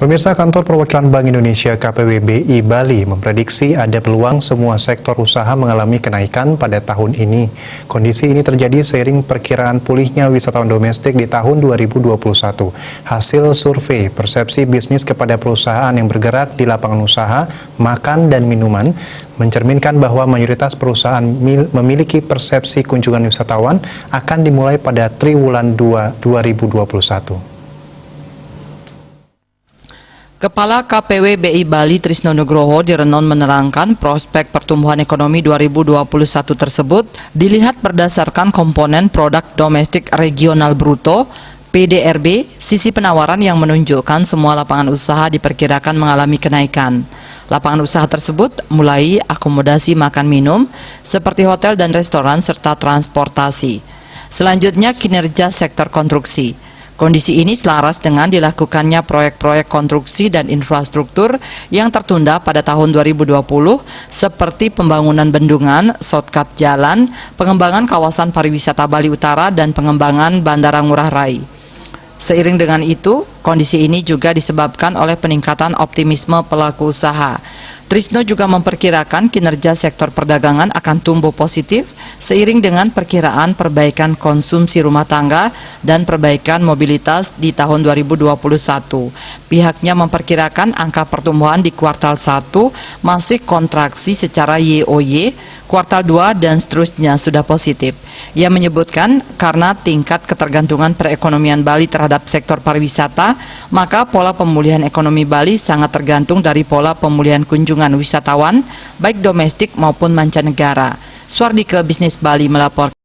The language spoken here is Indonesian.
Pemirsa, Kantor Perwakilan Bank Indonesia KPWBI Bali memprediksi ada peluang semua sektor usaha mengalami kenaikan pada tahun ini. Kondisi ini terjadi seiring perkiraan pulihnya wisatawan domestik di tahun 2021. Hasil survei persepsi bisnis kepada perusahaan yang bergerak di lapangan usaha, makan dan minuman mencerminkan bahwa mayoritas perusahaan memiliki persepsi kunjungan wisatawan akan dimulai pada triwulan 2 2021. Kepala KPWBI Bali Trisno Nugroho di Renon menerangkan prospek pertumbuhan ekonomi 2021 tersebut dilihat berdasarkan komponen produk domestik regional bruto PDRB, sisi penawaran yang menunjukkan semua lapangan usaha diperkirakan mengalami kenaikan. Lapangan usaha tersebut mulai akomodasi makan minum seperti hotel dan restoran serta transportasi. Selanjutnya kinerja sektor konstruksi. Kondisi ini selaras dengan dilakukannya proyek-proyek konstruksi dan infrastruktur yang tertunda pada tahun 2020 seperti pembangunan bendungan, shortcut jalan, pengembangan kawasan pariwisata Bali Utara, dan pengembangan Bandara Ngurah Rai. Seiring dengan itu, kondisi ini juga disebabkan oleh peningkatan optimisme pelaku usaha. Trisno juga memperkirakan kinerja sektor perdagangan akan tumbuh positif seiring dengan perkiraan perbaikan konsumsi rumah tangga dan perbaikan mobilitas di tahun 2021. Pihaknya memperkirakan angka pertumbuhan di kuartal 1 masih kontraksi secara YoY, kuartal 2 dan seterusnya sudah positif. Ia menyebutkan karena tingkat ketergantungan perekonomian Bali terhadap sektor pariwisata, maka pola pemulihan ekonomi Bali sangat tergantung dari pola pemulihan kunjungan wisatawan, baik domestik maupun mancanegara. Suardike Bisnis Bali melaporkan.